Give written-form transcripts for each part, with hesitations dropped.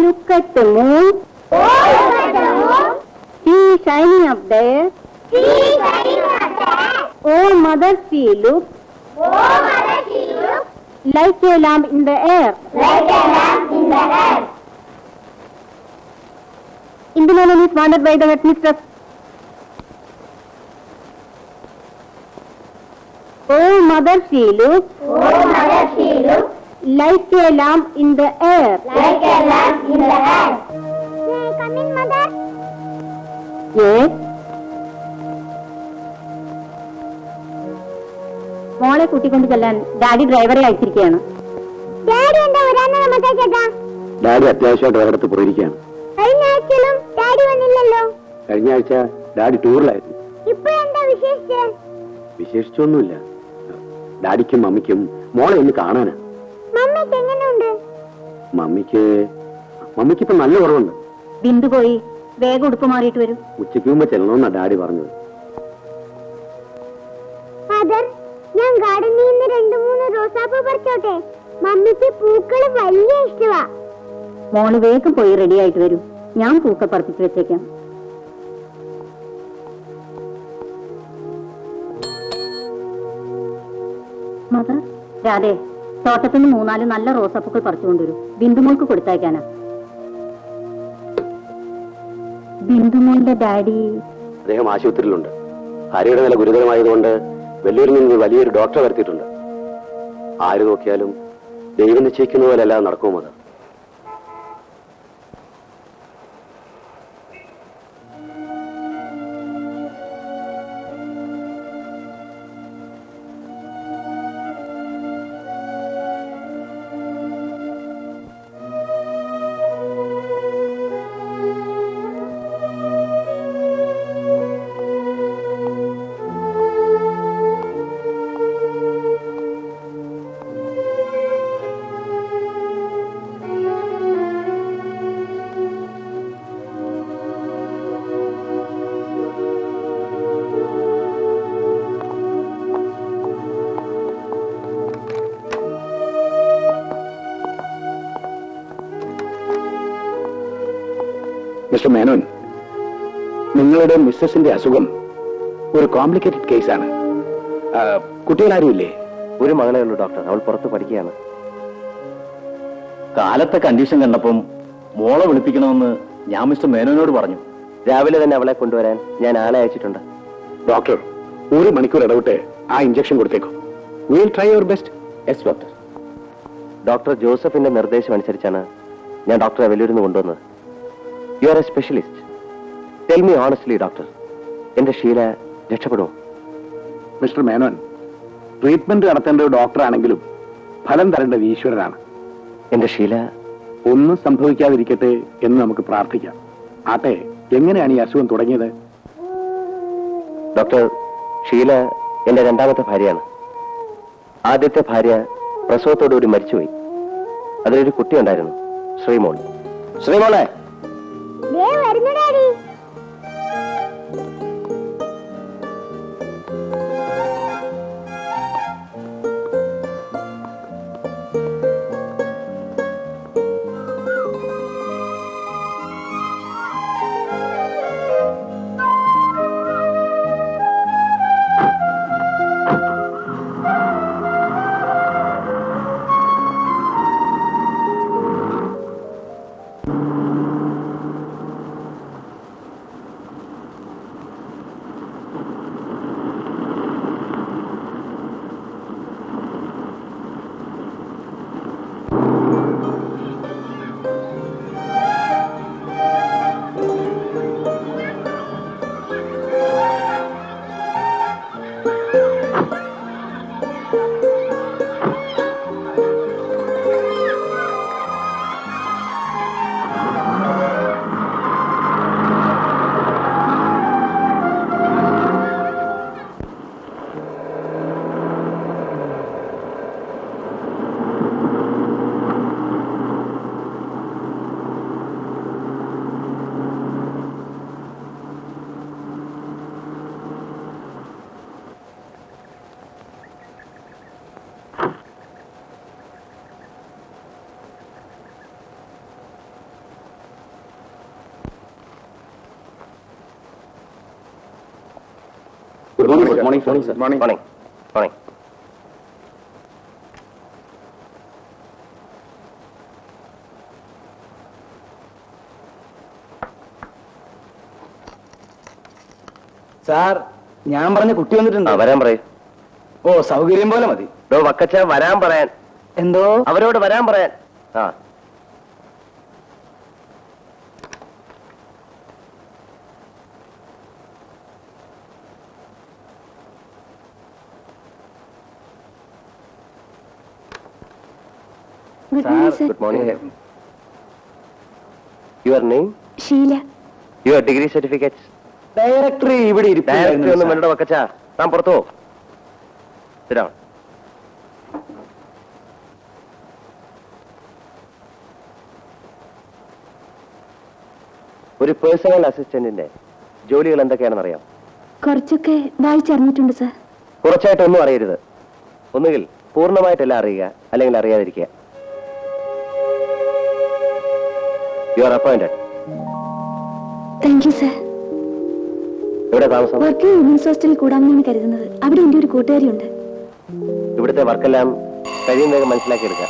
look at the moon. Oh, look at the moon. She is shining up there. She is shining up there. Oh, mother, she looks. Oh, mother, she looks. Like a lamp in the air. Like a lamp in the air. Indulgence is wanted by the headmistress. Oh, mother, she looks. Oh, mother, she looks. Like a lamp in the air. Like a lamp in the air. May I come in, mother? Yes. മോളെ കൂട്ടിക്കൊണ്ട് ചെല്ലാൻ daddy ഡ്രൈവറെ അയച്ചിരിക്കുകയാണ്. Daddy എന്താ വരാന്ന് നമുക്ക് ചേട്ടാ? Daddy അത്യാവശ്യമായിട്ട് ഒരിടത്ത് പോയിരിക്കുകയാണ്. കഴിഞ്ഞ ആഴ്ചയിലും ഡാഡി വന്നില്ലല്ലോ. കഴിഞ്ഞ ആഴ്ച ഡാഡി ടൂറിലായിരുന്നു. ഇപ്പോഴെന്താ വിശേഷിച്ച്? വിശേഷിച്ചൊന്നുമില്ല. ഡാഡിക്കും മമ്മിക്കും മോളെ ഒന്ന് കാണാനാ. മമ്മിക്ക് എങ്ങനെയുണ്ട്? മമ്മിക്ക് ഇപ്പൊ നല്ല കുറവുണ്ട്. ബിന്ദു പോയി വേഗം ഉടുപ്പ് മാറിയിട്ട് വരും. ഉച്ചയ്ക്ക് മുമ്പ് ചെല്ലണമെന്നാ ഡാഡി പറഞ്ഞത്. ഫാദർ, ഞാൻ ഗാർഡനിൽ നിന്ന് 2-3 റോസാപ്പൂ പറിച്ചോട്ടെ? മമ്മിക്ക് പൂക്കള് വലിയ ഇഷ്ടമാ. മോള് വേഗം പോയി റെഡി ആയിട്ട് വരും. ഞാൻ പൂക്കൾ പറിപ്പിച്ച് വെച്ചേക്കാം. മദർ, രാധേ, തോട്ടത്തിന് 3-4 നല്ല റോസാപ്പൂക്കൾ പറിച്ചുകൊണ്ടുവരും. ബിന്ദുമോൾക്ക് കൊടുത്തയക്കാനാ. ബിന്ദുമോളുടെ ഡാഡി അദ്ദേഹം ആശുപത്രിയിലുണ്ട്. ഭാര്യയുടെ നില ഗുരുതരമായതുകൊണ്ട് വെല്ലൂരിൽ നിന്ന് വലിയൊരു ഡോക്ടറെ വരുത്തിയിട്ടുണ്ട്. ആര് നോക്കിയാലും ദൈവം നിശ്ചയിക്കുന്ന പോലെ അല്ലാതെ നടക്കുമോ മദർ? മിസ്റ്റർ മേനോൻ, നിങ്ങളുടെ മിസ്സസിന്റെ അസുഖം ഒരു കോംപ്ലിക്കേറ്റഡ് കേസാണ്. കുട്ടികളാരുമില്ലേ? ഒരു മകളേ ഉള്ളൂ ഡോക്ടർ. അവൾ പുറത്ത് പഠിക്കുകയാണ്. കാലത്തെ കണ്ടീഷൻ കണ്ടപ്പം മോളെ വിളിപ്പിക്കണമെന്ന് ഞാൻ മിസ്റ്റർ മേനോനോട് പറഞ്ഞു. രാവിലെ തന്നെ അവളെ കൊണ്ടുവരാൻ ഞാൻ ആളെ അയച്ചിട്ടുണ്ട്. ഡോക്ടർ, 1 മണിക്കൂർ ഇടവിട്ട് ആ ഇഞ്ചക്ഷൻ കൊടുത്തേക്കും. Will try your best. Yes doctor. Doctor ജോസഫിന്റെ നിർദ്ദേശം അനുസരിച്ചാണ് ഞാൻ ഡോക്ടറെ വെല്ലൂരിൽ നിന്ന് കൊണ്ടുവന്നത്. You are a specialist. Tell me honestly doctor, എന്റെ ഷീല രക്ഷപ്പെടുമോ? മിസ്റ്റർ മേനോൻ, ട്രീറ്റ്മെന്റ് നടത്തേണ്ട ഒരു ഡോക്ടറാണെങ്കിലും ഫലം തരേണ്ടത് ഈശ്വരനാണ്. എന്റെ ഷീല ഒന്നും സംഭവിക്കാതിരിക്കട്ടെ എന്ന് നമുക്ക് പ്രാർത്ഥിക്കാം. ആട്ടെ, എങ്ങനെയാണ് ഈ അസുഖം തുടങ്ങിയത്? ഡോക്ടർ, ഷീല എന്റെ 2ാമത്തെ ഭാര്യയാണ്. ആദ്യത്തെ ഭാര്യ പ്രസവത്തോടുകൂടി മരിച്ചുപോയി. അതിലൊരു കുട്ടിയുണ്ടായിരുന്നു, ശ്രീമോൾ. ശ്രീമോളെ, good morning sir. Morning sir. Morning morning. Sir, ഞാൻ പറഞ്ഞ കുട്ടി വന്നിട്ടുണ്ട്. വരാൻ പറയൂ. ഓ, സൗകര്യം പോലെ മതി. വക്കച്ച വരാൻ പറയാൻ. എന്തോ അവരോട് വരാൻ പറയാൻ. ആ good morning sir. Good morning. Your name? Sheela. Your degree certificates? Director ഇവിടെ ഡയറക്ടറി ഒന്നും വേണ്ട വക്കച്ച. താൻ പുറത്തു പോ. Sit down. ഒരു പേഴ്സണൽ അസിസ്റ്റന്റിന്റെ ജോലികൾ എന്തൊക്കെയാണെന്ന് അറിയാം? കുറച്ചൊക്കെ വായിച്ചറിഞ്ഞിട്ടുണ്ട് സർ. കുറച്ചായിട്ടൊന്നും അറിയരുത്. ഒന്നുകിൽ പൂർണ്ണമായിട്ടെല്ലാം അറിയുക, അല്ലെങ്കിൽ അറിയാതിരിക്കുക. You are appointed. Thank you sir. എവിടെ താമസം? വർക്ക് വുമൻസ് ഹോസ്റ്റലിൽ കൂടാമെന്നാണ് കരുതുന്നത്. അവിടെ എന്റെ ഒരു കൂട്ടുകാരിയുണ്ട്. ഇവിടുത്തെ വർക്കെല്ലാം കഴിയും വേഗം മനസ്സിലാക്കിയെടുക്കുക.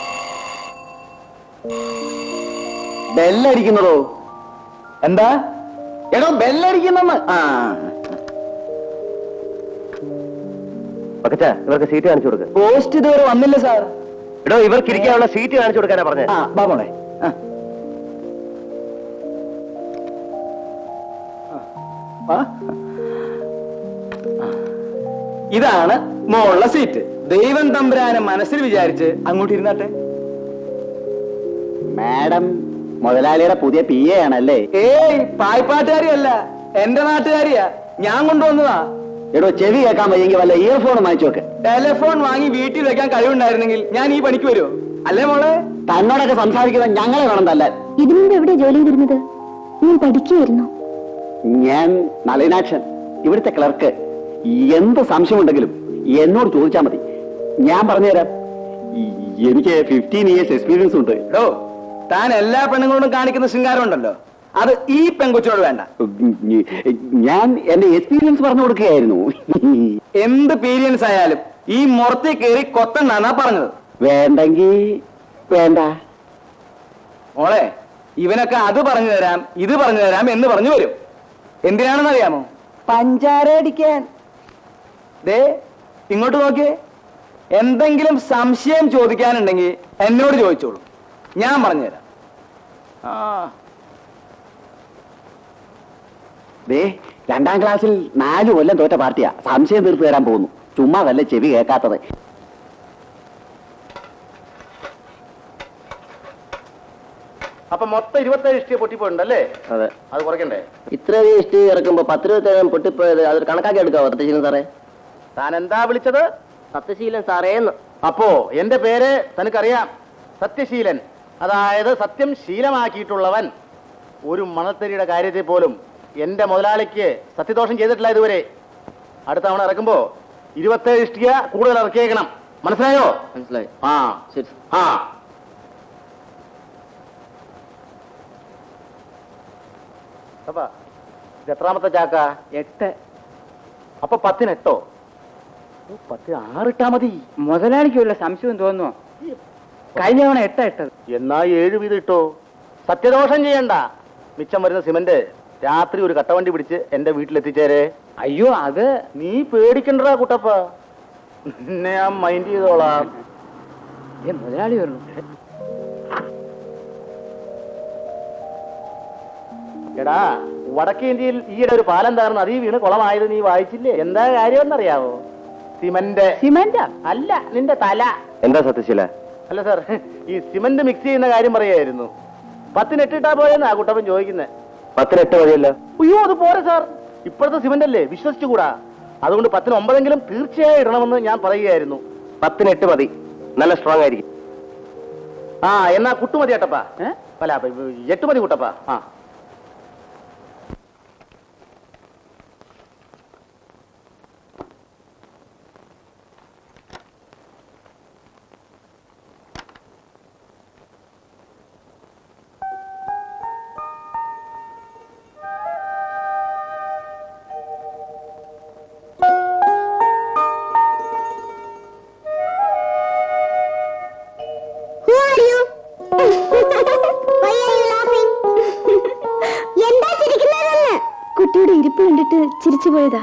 ബെല്ലടിക്കുന്നതോ? എന്താ എടോ ബെല്ലടിക്കുന്നെന്ന്? വക്കച്ച, ഇവർക്ക് സീറ്റ് കാണിച്ചു കൊടുക്കുക. പോസ്റ്റ് ഇതുവരെ വന്നില്ല സാർ. എടോ, ഇവർക്ക് ഇരിക്കാനുള്ള സീറ്റ് കാണിച്ചു കൊടുക്കാനാ പറഞ്ഞത്. ബാബോളെ, ഇതാണ് മോളുടെ സീറ്റ്. ദൈവം തമ്പുരാനെ മനസ്സിൽ വിചാരിച്ച് അങ്ങോട്ട് ഇരുന്നാട്ടെ. മാഡം മുതലാളിയുടെ പുതിയ പി എ ആണല്ലേ? ഏയ്, പായ്പാട്ടുകാരിയല്ല, എന്റെ നാട്ടുകാരിയാ. ഞാൻ കൊണ്ടുവന്നതാ. എടോ, ചെവി കേൾക്കാൻ വയ്യെങ്കിൽ വല്ല ഇയർഫോൺ വാങ്ങിച്ചു നോക്ക്. ടെലിഫോൺ വാങ്ങി വീട്ടിൽ വെക്കാൻ കഴിവുണ്ടായിരുന്നെങ്കിൽ ഞാൻ ഈ പണിക്ക് വരുമോ? അല്ലേ മോളെ? തന്നോടൊക്കെ സംസാരിക്കുന്നത് ഞങ്ങളെ വേണം തല്ലാൻ. ഇതിനു മുമ്പ് എവിടെ ജോലി ചെയ്തിരുന്നത്? ഞാൻ പഠിക്കുകയായിരുന്നു. ഞാൻ നളിനാക്ഷൻ, ഇവിടുത്തെ ക്ലർക്ക്. എന്ത് സംശയമുണ്ടെങ്കിലും എന്നോട് ചോദിച്ചാൽ മതി, ഞാൻ പറഞ്ഞുതരാം. എനിക്ക് 15 years എക്സ്പീരിയൻസ് ഉണ്ട്. എടോ, താൻ എല്ലാ പെണ്ണുങ്ങളോടും കാണിക്കുന്ന ശൃംഗാരം ഉണ്ടല്ലോ, അത് ഈ പെൺകൊച്ചിനോട് വേണ്ട. ഞാൻ എന്റെ എക്സ്പീരിയൻസ് പറഞ്ഞു കൊടുക്കുകയായിരുന്നു. എന്ത് പീരിയൻസ് ആയാലും ഈ മുറത്തിൽ കയറി കൊത്തന്നാ പറഞ്ഞത്. വേണ്ടെങ്കി വേണ്ട. മോളെ, ഇവനൊക്കെ അത് പറഞ്ഞു തരാം, ഇത് പറഞ്ഞു തരാം എന്ന് പറഞ്ഞു വരും. എന്തിനാണെന്ന് അറിയാമോ? പഞ്ചാര അടിക്കാൻ. ദേ ഇങ്ങോട്ട് നോക്കിയേ. എന്തെങ്കിലും സംശയം ചോദിക്കാനുണ്ടെങ്കിൽ എന്നോട് ചോദിച്ചോളൂ, ഞാൻ പറഞ്ഞുതരാം. ദേ, 2ാം ക്ലാസ്സിൽ 4 കൊല്ലം തോറ്റ പാർട്ടിയാ സംശയം തീർത്തു തരാൻ പോകുന്നു. ചുമ്മാ വല്ല ചെവി കേൾക്കാത്തത്. അപ്പൊ മൊത്തം 27 ഇഷ്ടിക പൊട്ടിപ്പോയിട്ടുണ്ടല്ലേ? അതെ. അത് കുറയ്ക്കണ്ടേ? ഇത്രയധികം ഇഷ്ടി ഇറക്കുമ്പോ 10-27 പൊട്ടിപ്പോയത് അതൊരു കണക്കാക്കി എടുക്കാവോ സത്യശീലൻ സാറേ? താൻ എന്താ വിളിച്ചത്? സത്യശീലൻ സാറേന്ന്. അപ്പോ എന്റെ പേര് തനിക്കറിയാം, സത്യശീലൻ. അതായത് സത്യം ശീലമാക്കിയിട്ടുള്ളവൻ. ഒരു മണത്തരിയുടെ കാര്യത്തിൽ പോലും എന്റെ മുതലാളിക്ക് സത്യദോഷം ചെയ്തിട്ടില്ല ഇതുവരെ. അടുത്ത തവണ ഇറക്കുമ്പോ 27 ഇഷ്ടിക കൂടുതൽ ഇറക്കിയേക്കണം. മനസ്സിലായോ? മനസ്സിലായി. ആ ശരി. ആ അപ്പൊ ഇത് എത്രാമത്തെ ചാക്ക? 8. അപ്പൊ 10-ന് 8. 10 6 ഇട്ടാ മതി. മുതലാളിക്ക് വല്ല സംശയം തോന്നുമോ? കഴിഞ്ഞ തവണ 8 ഇട്ടത്. എന്നാ 7 വീതം ഇട്ടോ. സത്യദോഷം ചെയ്യണ്ട. മിച്ചം വരുന്ന സിമന്റ് രാത്രി ഒരു കട്ടവണ്ടി പിടിച്ച് എന്റെ വീട്ടിലെത്തിച്ചേരെ. അയ്യോ, അത് നീ പേടിക്കണ്ടടാ കുട്ടപ്പ, നിന്നെ ഞാൻ മൈൻഡ് ചെയ്തോളാം. മുതലാളി വരണം. എടാ, വടക്കേ ഇന്ത്യയിൽ ഈയിടെ ഒരു പാലം തകർന്ന് അതീ വീണ് കുളമായത് നീ വായിച്ചില്ലേ? എന്താ കാര്യമെന്നറിയാവോ? സിമന്റ്. സിമന്റാ? അല്ല, നിന്റെ തല. എന്താ സത്യശീല? അല്ല സാർ, ഈ സിമന്റ് മിക്സ് ചെയ്യുന്ന കാര്യം പറയായിരുന്നു. 10-ന് 8 ഇട്ടാ പോയെന്നാ കുട്ടപ്പൻ ചോദിക്കുന്നത്. 10-ന് 8 മതിയല്ലോ. അയ്യോ, അത് പോരെ സാർ. ഇപ്പോഴത്തെ സിമന്റ് അല്ലേ, വിശ്വസിച്ചുകൂടാ. അതുകൊണ്ട് 10-ന് 9 തീർച്ചയായും ഇടണമെന്ന് ഞാൻ പറയുകയായിരുന്നു. 10-ന് 8 മതി, നല്ല സ്ട്രോങ് ആയിരിക്കും. ആ, എന്നാ കുട്ടുമതി ഏട്ടപ്പ. അല്ല, 8 മതി കുട്ടപ്പ. ആ ചിരിച്ചുപോയതാ.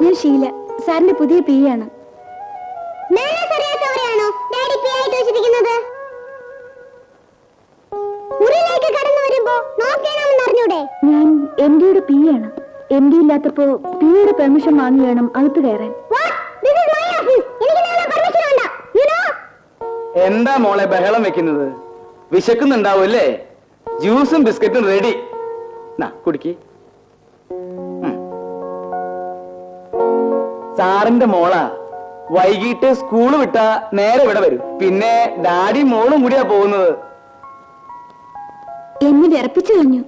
ഞാൻ ഷീല, സാറിന്റെ പുതിയ പി ആണ്. ഞാൻ എം ഡിയുടെ പി ആണ്. എം ഡി ഇല്ലാത്തപ്പോ പിയുടെ പെർമിഷൻ വാങ്ങി വേണം അകത്ത് കയറാൻ. എന്താ മോളെ ബഹളം വെക്കുന്നത്? വിശക്കുന്നുണ്ടാവൂല്ലേ? ജ്യൂസും ബിസ്ക്കറ്റും റെഡി. കുടിക്ക്. സാറിന്റെ മോളാ. വൈകിട്ട് സ്കൂള് വിട്ടാ നേരെ ഇവിടെ വരും. പിന്നെ ഡാഡി മോളും കൂടിയാ പോകുന്നത്. എന്നെ വിറപ്പിച്ചു കഴിഞ്ഞു.